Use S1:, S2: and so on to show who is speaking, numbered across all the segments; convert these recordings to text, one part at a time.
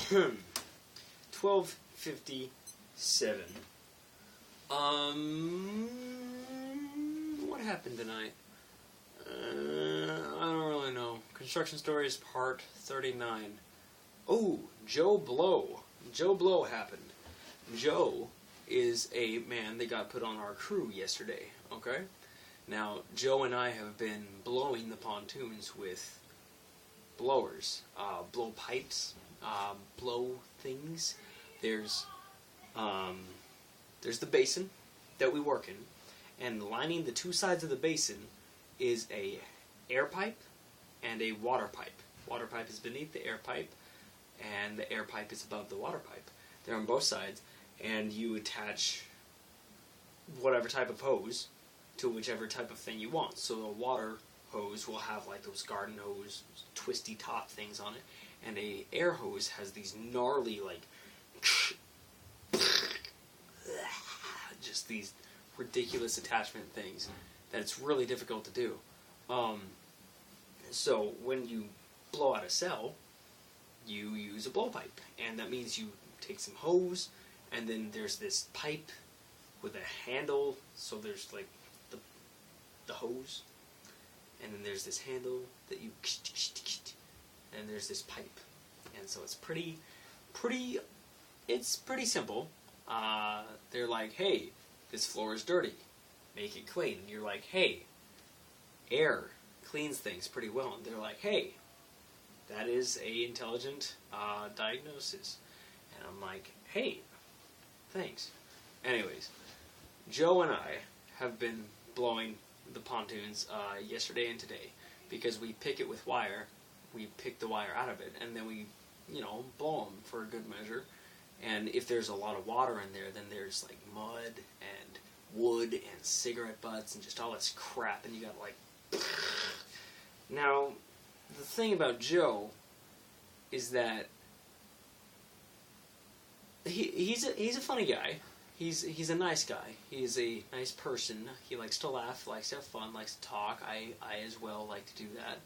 S1: 12:57. What happened tonight? I don't really know. Construction Stories Part 39. Oh, Joe Blow. Joe Blow happened. Joe is a man that got put on our crew yesterday, okay? Now, Joe and I have been blowing the pontoons with blowers. Blow pipes, blow things. There's the basin that we work in, and lining the two sides of the basin is a air pipe and a water pipe. Water pipe is beneath the air pipe, and the air pipe is above the water pipe. They're on both sides, and you attach whatever type of hose to whichever type of thing you want. So a water hose will have like those garden hose, twisty top things on it, and a air hose has these gnarly like just these ridiculous attachment things that it's really difficult to do. So when you blow out a cell, you use a blowpipe, and that means you take some hose, and then there's this pipe with a handle, so there's like the hose, and then there's this handle that you, and there's this pipe, and so it's pretty simple. They're like, hey, this floor is dirty, make it clean. And you're like, hey, air cleans things pretty well. And they're like, hey, that is a intelligent diagnosis. And I'm like, hey, thanks. Anyways, Joe and I have been blowing the pontoons yesterday and today because we pick it with wire. We pick the wire out of it, and then we, blow them for a good measure. And if there's a lot of water in there, then there's like mud and wood and cigarette butts and just all this crap, and you got like... Now, the thing about Joe is that he's a funny guy. He's a nice guy. He's a nice person. He likes to laugh, likes to have fun, likes to talk. I as well like to do that.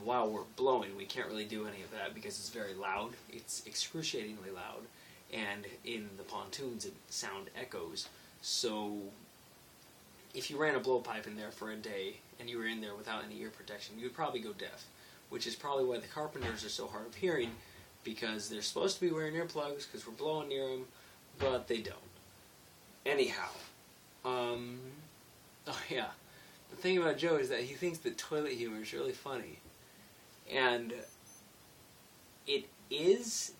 S1: While we're blowing, we can't really do any of that because it's very loud. It's excruciatingly loud. And in the pontoons, sound echoes. So if you ran a blowpipe in there for a day and you were in there without any ear protection, you would probably go deaf, which is probably why the carpenters are so hard of hearing, because they're supposed to be wearing earplugs because we're blowing near them, but they don't. Anyhow, oh yeah, the thing about Joe is that he thinks that toilet humor is really funny, and it is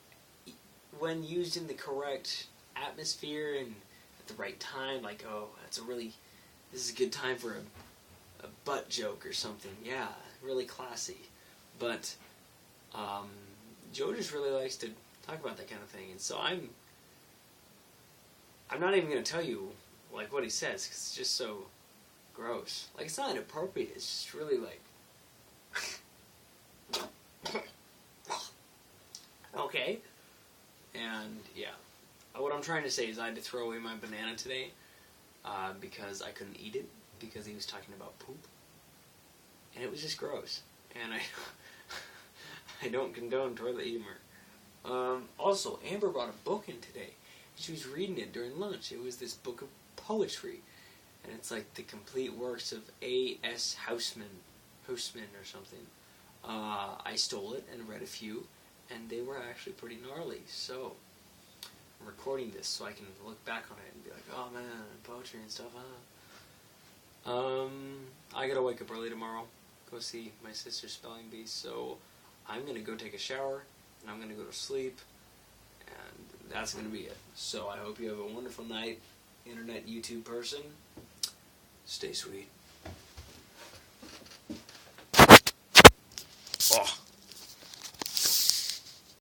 S1: when used in the correct atmosphere and at the right time. Like, oh, this is a good time for a butt joke or something. Yeah, really classy. But Joe just really likes to talk about that kind of thing, and so I'm not even going to tell you like what he says, because it's just so gross. Like, it's not inappropriate, it's just really like... Okay. And, yeah. What I'm trying to say is I had to throw away my banana today because I couldn't eat it, because he was talking about poop. And it was just gross. And I don't condone toilet humor. Also, Amber brought a book in today. She was reading it during lunch. It was this book of poetry. And it's like the complete works of A.S. Housman or something. I stole it and read a few, and they were actually pretty gnarly. So I'm recording this so I can look back on it and be like, oh man, poetry and stuff, huh? I gotta wake up early tomorrow, go see my sister's spelling bee, so I'm gonna go take a shower, and I'm gonna go to sleep, and that's gonna be it. So I hope you have a wonderful night, internet YouTube person. Stay sweet. Oh.